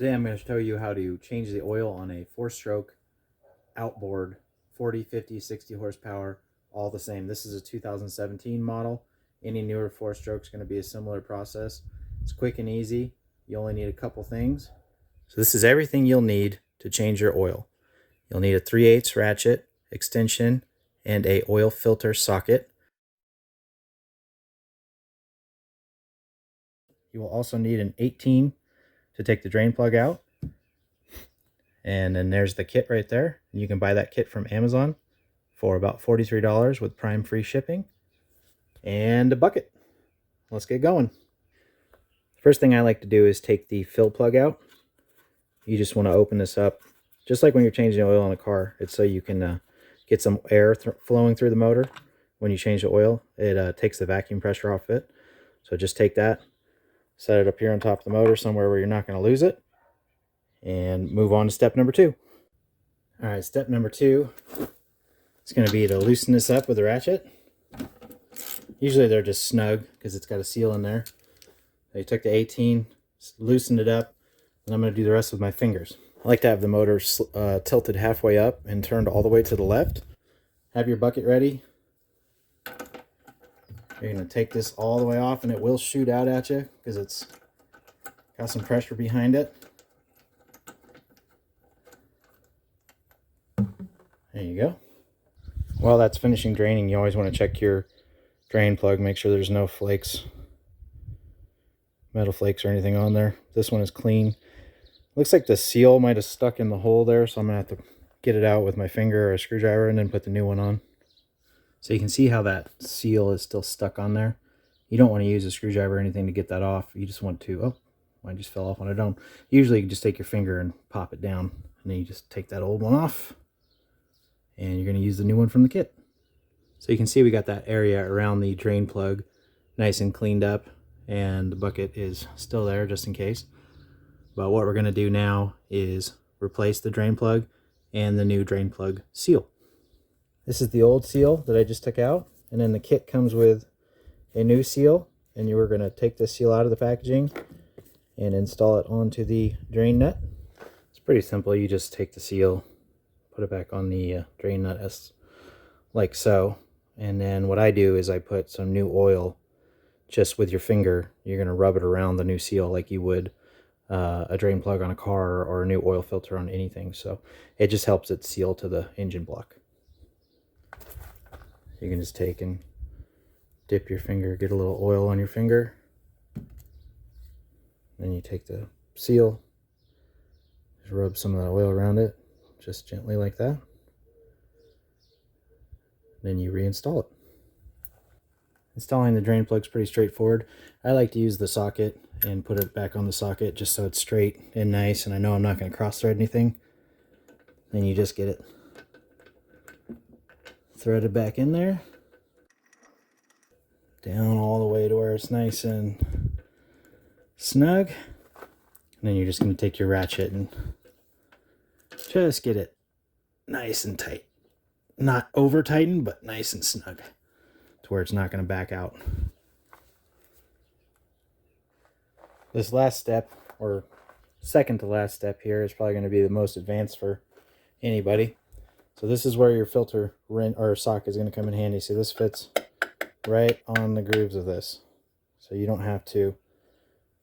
Today I'm going to show you how to change the oil on a 4-stroke outboard, 40, 50, 60 horsepower, all the same. This is a 2017 model. Any newer 4-stroke is going to be a similar process. It's quick and easy. You only need a couple things. So this is everything you'll need to change your oil. You'll need a 3/8 ratchet, extension, and a oil filter socket. You will also need an 18 to take the drain plug out. And then there's the kit right there. You can buy that kit from Amazon for about $43 with Prime free shipping. And a bucket. Let's get going. First thing I like to do is take the fill plug out. You just want to open this up, just like when you're changing oil on a car. It's so you can get some air flowing through the motor. When you change the oil, it takes the vacuum pressure off it. So just take that, set it up here on top of the motor somewhere where you're not going to lose it, and move on to step number 2. All right, step number 2 is going to be to loosen this up with a ratchet. Usually they're just snug because it's got a seal in there. I took the 18, loosened it up, and I'm going to do the rest with my fingers. I like to have the motor tilted halfway up and turned all the way to the left. Have your bucket ready. You're going to take this all the way off, and it will shoot out at you because it's got some pressure behind it. There you go. While that's finishing draining, you always want to check your drain plug, make sure there's no flakes, metal flakes or anything on there. This one is clean. Looks like the seal might have stuck in the hole there, so I'm going to have to get it out with my finger or a screwdriver and then put the new one on. So you can see how that seal is still stuck on there. You don't want to use a screwdriver or anything to get that off. You just want to, oh, mine just fell off on its own. Usually you just take your finger and pop it down, and then you just take that old one off, and you're going to use the new one from the kit. So you can see we got that area around the drain plug nice and cleaned up, and the bucket is still there just in case. But what we're going to do now is replace the drain plug and the new drain plug seal. This is the old seal that I just took out, and then the kit comes with a new seal, and you are going to take this seal out of the packaging and install it onto the drain nut. It's pretty simple. You just take the seal, put it back on the drain nut as like so, and then what I do is I put some new oil just with your finger. You're going to rub it around the new seal like you would a drain plug on a car or a new oil filter on anything. So it just helps it seal to the engine block. You can just take and dip your finger, get a little oil on your finger. Then you take the seal, just rub some of that oil around it, just gently like that. Then you reinstall it. Installing the drain plug is pretty straightforward. I like to use the socket and put it back on the socket just so it's straight and nice, and I know I'm not going to cross thread anything. Then you just get it threaded back in there, down all the way to where it's nice and snug. And then you're just going to take your ratchet and just get it nice and tight. Not over tightened, but nice and snug to where it's not going to back out. This last step, or second to last step here, is probably going to be the most advanced for anybody. So this is where your filter or socket is going to come in handy. See, this fits right on the grooves of this, so you don't have to,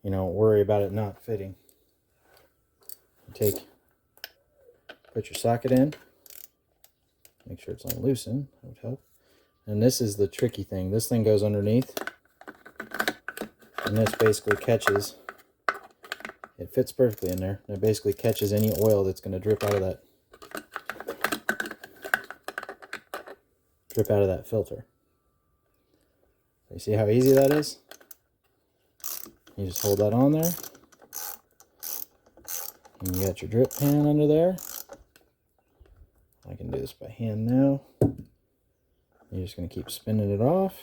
worry about it not fitting. You put your socket in. Make sure it's unloosened. That would help. And this is the tricky thing. This thing goes underneath, and this basically catches. It fits perfectly in there. And it basically catches any oil that's going to drip out of that filter. You see how easy that is? You just hold that on there, and you got your drip pan under there. I can do this by hand now. You're just going to keep spinning it off.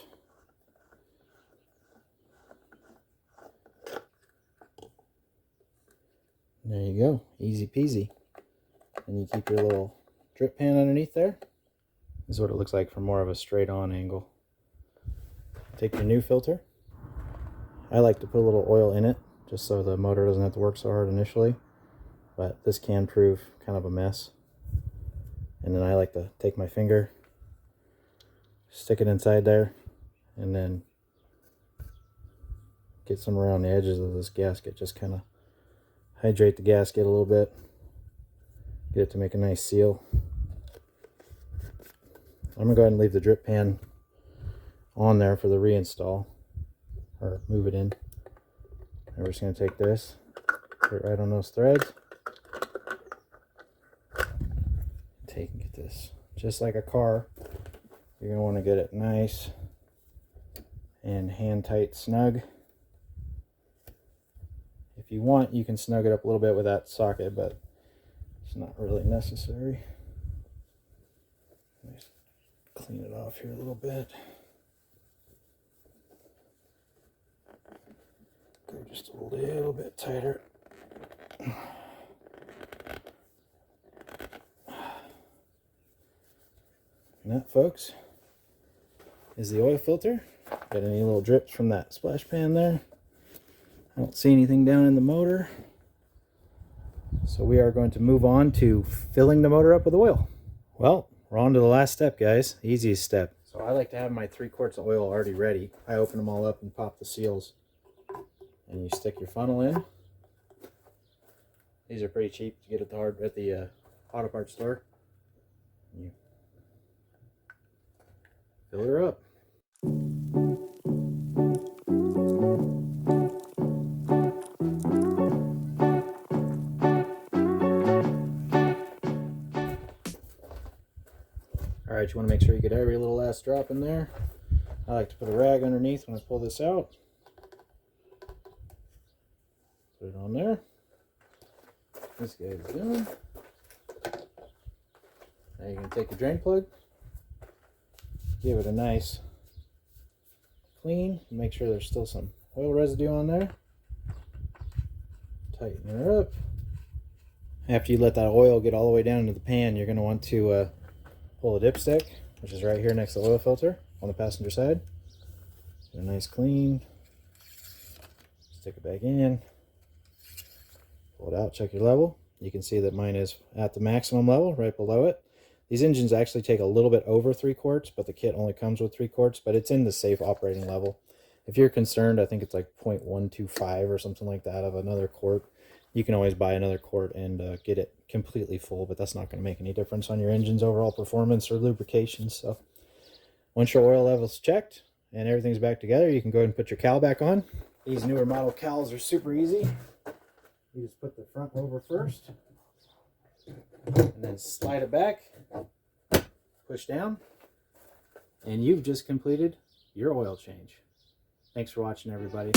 There you go, easy peasy. And you keep your little drip pan underneath there. This is what it looks like from more of a straight on angle. Take your new filter. I like to put a little oil in it just so the motor doesn't have to work so hard initially. but this can prove kind of a mess. And then I like to take my finger, stick it inside there, and then get some around the edges of this gasket. Just kind of hydrate the gasket a little bit, get it to make a nice seal. I'm gonna go ahead and leave the drip pan on there for the reinstall, or move it in. And we're just gonna take this, put it right on those threads, take and get this just like a car. You're gonna want to get it nice and hand tight snug. If you want, you can snug it up a little bit with that socket, but it's not really necessary. Let me clean it off here a little bit. Go just a little bit tighter. And that, folks, is the oil filter. Got any little drips from that splash pan there? I don't see anything down in the motor. So we are going to move on to filling the motor up with oil. Well, we're on to the last step, guys. Easiest step. So I like to have my 3 quarts of oil already ready. I open them all up and pop the seals. And you stick your funnel in. These are pretty cheap to get at the auto parts store. You fill her up. Alright, you want to make sure you get every little last drop in there. I like to put a rag underneath when I pull this out. Put it on there. This guy's done. Now you can take your drain plug, give it a nice clean, make sure there's still some oil residue on there. Tighten her up. After you let that oil get all the way down into the pan, you're going to want to pull the dipstick, which is right here next to the oil filter on the passenger side. Get a nice clean. Stick it back in. Pull it out, check your level. You can see that mine is at the maximum level, right below it. These engines actually take a little bit over 3 quarts, but the kit only comes with 3 quarts, but it's in the safe operating level. If you're concerned, I think it's like 0.125 or something like that of another quart. You can always buy another quart and get it completely full, but that's not going to make any difference on your engine's overall performance or lubrication. So once your oil level's checked and everything's back together, you can go ahead and put your cowl back on. These newer model cowls are super easy. You just put the front over first, and then slide it back, push down, and you've just completed your oil change. Thanks for watching, everybody.